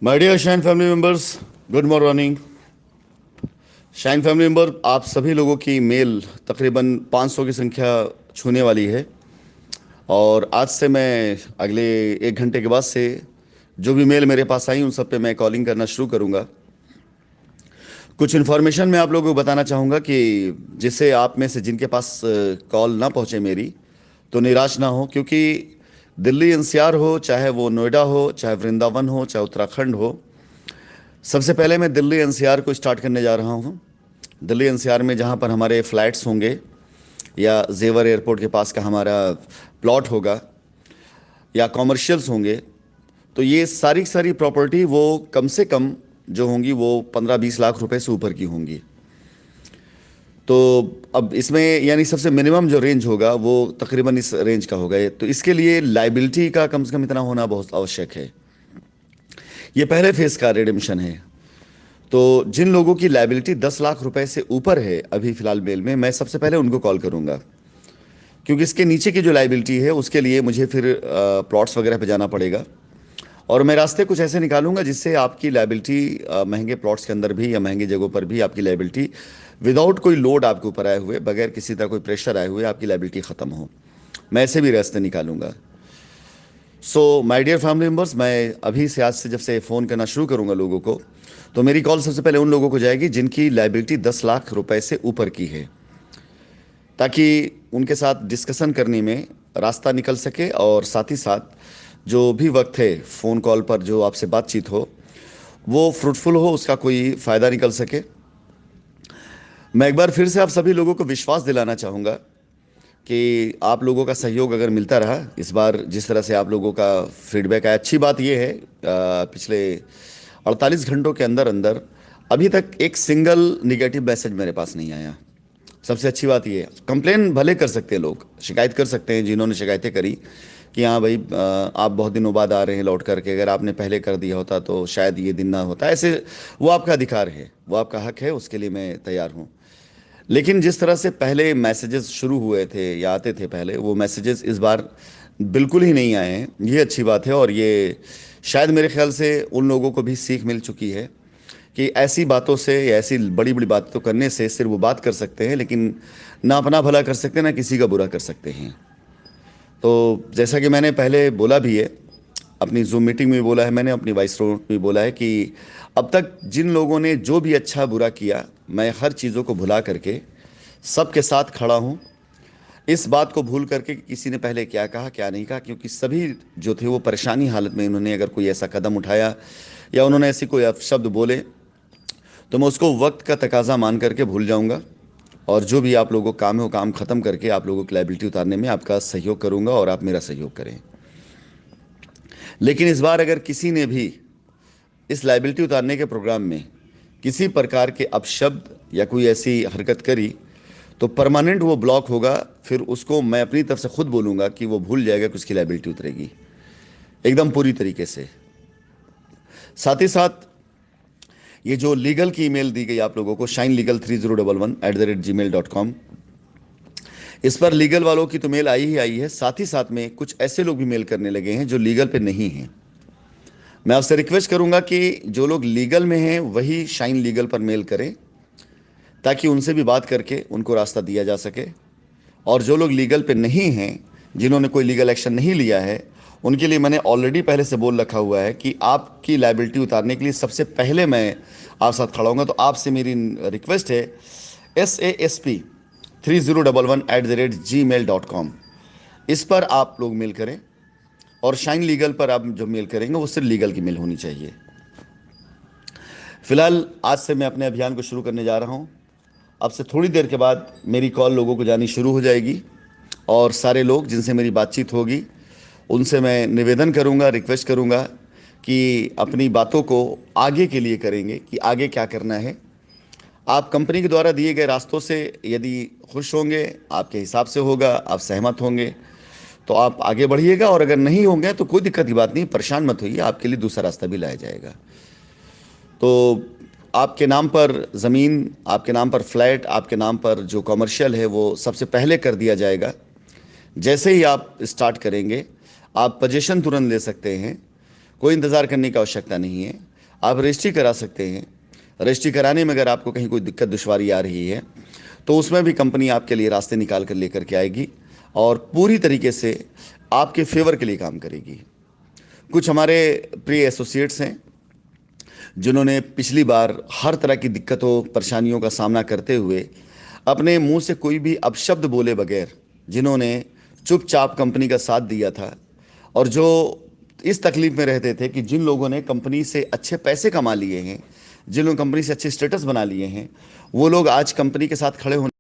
My dear Shine family members, good morning. Shine family member, आप सभी लोगों की मेल तकरीबन 500 की संख्या छूने वाली है। और आज से मैं अगले 1 घंटे के बाद से जो भी मेल मेरे पास आई उन सब पे मैं कॉलिंग करना शुरू करूंगा। कुछ इन्फॉर्मेशन मैं आप लोगों को बताना चाहूँगा कि जिससे आप में से जिनके पास कॉल ना पहुँचे मेरी, तो निराश ना हो, क्योंकि दिल्ली एनसीआर हो, चाहे वो नोएडा हो, चाहे वृंदावन हो, चाहे उत्तराखंड हो, सबसे पहले मैं दिल्ली एनसीआर को स्टार्ट करने जा रहा हूँ। दिल्ली एनसीआर में जहाँ पर हमारे फ्लैट्स होंगे या जेवर एयरपोर्ट के पास का हमारा प्लॉट होगा या कॉमर्शियल्स होंगे, तो ये सारी सारी प्रॉपर्टी वो कम से कम जो होंगी वो 15-20 लाख रुपए से ऊपर की होंगी। तो अब इसमें यानी सबसे मिनिमम जो रेंज होगा वो तकरीबन इस रेंज का होगा। तो इसके लिए लाइबिलिटी का कम से कम इतना होना बहुत आवश्यक है। ये पहले फेज का रिडेम्पशन है। तो जिन लोगों की लाइबिलिटी 10 लाख रुपए से ऊपर है अभी फिलहाल मेल में, मैं सबसे पहले उनको कॉल करूंगा, क्योंकि इसके नीचे की जो लाइबिलिटी है उसके लिए मुझे फिर प्लॉट्स वगैरह पे जाना पड़ेगा। और मैं रास्ते कुछ ऐसे निकालूंगा जिससे आपकी लाइबिलिटी महंगे प्लॉट्स के अंदर भी या महंगी जगहों पर भी आपकी लाइबिलिटी विदाउट कोई लोड आपके ऊपर आए हुए, बगैर किसी तरह कोई प्रेशर आए हुए आपकी लाइबिलिटी ख़त्म हो। मैं ऐसे भी रास्ते निकालूंगा। So my dear family members, मैं अभी से आज से जब से फ़ोन करना शुरू करूंगा लोगों को, तो मेरी कॉल सबसे पहले उन लोगों को जाएगी जिनकी लाइबिलिटी 10 लाख रुपए से ऊपर की है, ताकि उनके साथ डिस्कशन करने में रास्ता निकल सके और साथ ही साथ जो भी वक्त है फ़ोन कॉल पर जो आपसे बातचीत हो वो फ्रूटफुल हो, उसका कोई फ़ायदा निकल सके। मैं एक बार फिर से आप सभी लोगों को विश्वास दिलाना चाहूँगा कि आप लोगों का सहयोग अगर मिलता रहा इस बार, जिस तरह से आप लोगों का फीडबैक है, अच्छी बात यह है पिछले 48 घंटों के अंदर अंदर अभी तक एक सिंगल निगेटिव मैसेज मेरे पास नहीं आया। सबसे अच्छी बात यह है। कंप्लेन भले कर सकते हैं लोग, शिकायत कर सकते हैं जिन्होंने शिकायतें करी कि हाँ भाई आप बहुत दिनों बाद आ रहे हैं लौट करके, अगर आपने पहले कर दिया होता तो शायद ये दिन ना होता ऐसे। वो आपका अधिकार है, वो आपका हक है, उसके लिए मैं तैयार हूँ। लेकिन जिस तरह से पहले मैसेजेस शुरू हुए थे या आते थे पहले, वो मैसेजेस इस बार बिल्कुल ही नहीं आए हैं। ये अच्छी बात है और ये शायद मेरे ख्याल से उन लोगों को भी सीख मिल चुकी है कि ऐसी बातों से या ऐसी बड़ी बड़ी बातों करने से सिर्फ वो बात कर सकते हैं, लेकिन ना अपना भला कर सकते हैं ना किसी का बुरा कर सकते हैं। तो जैसा कि मैंने पहले बोला भी है, अपनी जूम मीटिंग में भी बोला है मैंने, अपनी वॉइस नोट में भी बोला है कि अब तक जिन लोगों ने जो भी अच्छा बुरा किया, मैं हर चीज़ों को भुला करके सबके साथ खड़ा हूँ। इस बात को भूल करके कि किसी ने पहले क्या कहा क्या नहीं कहा, क्योंकि सभी जो थे वो परेशानी हालत में, उन्होंने अगर कोई ऐसा कदम उठाया या उन्होंने ऐसी कोई अपशब्द बोले तो मैं उसको वक्त का तकाजा मान करके भूल जाऊंगा। और जो भी आप लोगों का काम है वो काम ख़त्म करके आप लोगों की लाइबिलिटी उतारने में आपका सहयोग करूंगा और आप मेरा सहयोग करें। लेकिन इस बार अगर किसी ने भी इस लाइबिलिटी उतारने के प्रोग्राम में किसी प्रकार के अपशब्द या कोई ऐसी हरकत करी तो परमानेंट वो ब्लॉक होगा। फिर उसको मैं अपनी तरफ से खुद बोलूँगा कि वो भूल जाएगा कि उसकी लाइबिलिटी उतरेगी एकदम पूरी तरीके से। साथ ही साथ ये जो लीगल की ईमेल दी गई आप लोगों को, shinelegal3011@gmail.com, इस पर लीगल वालों की तो मेल आई ही आई है। साथ ही साथ में कुछ ऐसे लोग भी मेल करने लगे हैं जो लीगल पे नहीं हैं। मैं आपसे रिक्वेस्ट करूंगा कि जो लोग लीगल में हैं वही शाइन लीगल पर मेल करें, ताकि उनसे भी बात करके उनको रास्ता दिया जा सके। और जो लोग लीगल पे नहीं हैं, जिन्होंने कोई लीगल एक्शन नहीं लिया है, उनके लिए मैंने ऑलरेडी पहले से बोल रखा हुआ है कि आपकी लाइबिलिटी उतारने के लिए सबसे पहले मैं आप साथ खड़ा हूँगा। तो आपसे मेरी रिक्वेस्ट है, SASP3011@gmail.com, इस पर आप लोग मेल करें। और शाइन लीगल पर आप जो मेल करेंगे वो सिर्फ लीगल की मेल होनी चाहिए। फिलहाल आज से मैं अपने अभियान को शुरू करने जा रहा हूँ। अब से थोड़ी देर के बाद मेरी कॉल लोगों को जानी शुरू हो जाएगी और सारे लोग जिनसे मेरी बातचीत होगी उनसे मैं निवेदन करूंगा, रिक्वेस्ट करूंगा कि अपनी बातों को आगे के लिए करेंगे कि आगे क्या करना है। आप कंपनी के द्वारा दिए गए रास्तों से यदि खुश होंगे, आपके हिसाब से होगा, आप सहमत होंगे तो आप आगे बढ़िएगा, और अगर नहीं होंगे तो कोई दिक्कत की बात नहीं, परेशान मत होइए, आपके लिए दूसरा रास्ता भी लाया जाएगा। तो आपके नाम पर ज़मीन, आपके नाम पर फ्लैट, आपके नाम पर जो कमर्शियल है वो सबसे पहले कर दिया जाएगा। जैसे ही आप स्टार्ट करेंगे आप पोजीशन तुरंत ले सकते हैं, कोई इंतज़ार करने की आवश्यकता नहीं है। आप रजिस्ट्री करा सकते हैं। रजिस्ट्री कराने में अगर आपको कहीं कोई दिक्कत दुश्वारी आ रही है तो उसमें भी कंपनी आपके लिए रास्ते निकाल कर लेकर के आएगी और पूरी तरीके से आपके फेवर के लिए काम करेगी। कुछ हमारे प्रिय एसोसिएट्स हैं जिन्होंने पिछली बार हर तरह की दिक्कतों परेशानियों का सामना करते हुए अपने मुंह से कोई भी अपशब्द बोले बगैर जिन्होंने चुपचाप कंपनी का साथ दिया था और जो इस तकलीफ में रहते थे कि जिन लोगों ने कंपनी से अच्छे पैसे कमा लिए हैं, जिन लोगों ने कंपनी से अच्छे स्टेटस बना लिए हैं, वो लोग आज कंपनी के साथ खड़े होने